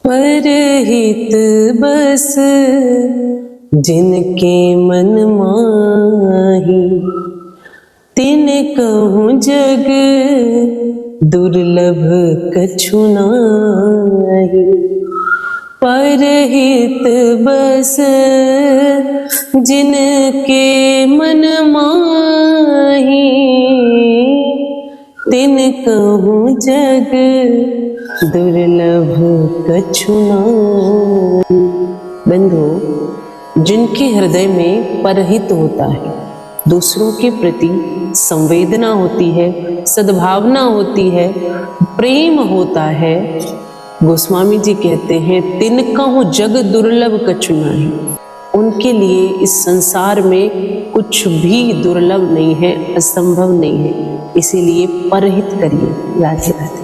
परहित बस जिनके मन माही, तिन कहूँ जग दुर्लभ कछु नाही। परहित बस जिनके मन माही, तिन कहूँ जग दुर्लभ कछु नाही। बंधु, जिनके हृदय में परहित होता है, दूसरों के प्रति संवेदना होती है, सद्भावना होती है, प्रेम होता है, गोस्वामी जी कहते हैं तिन कहूँ जग दुर्लभ कछु नाही। उनके लिए इस संसार में कुछ भी दुर्लभ नहीं है, असंभव नहीं है। इसीलिए परहित करिए। राधे राधे।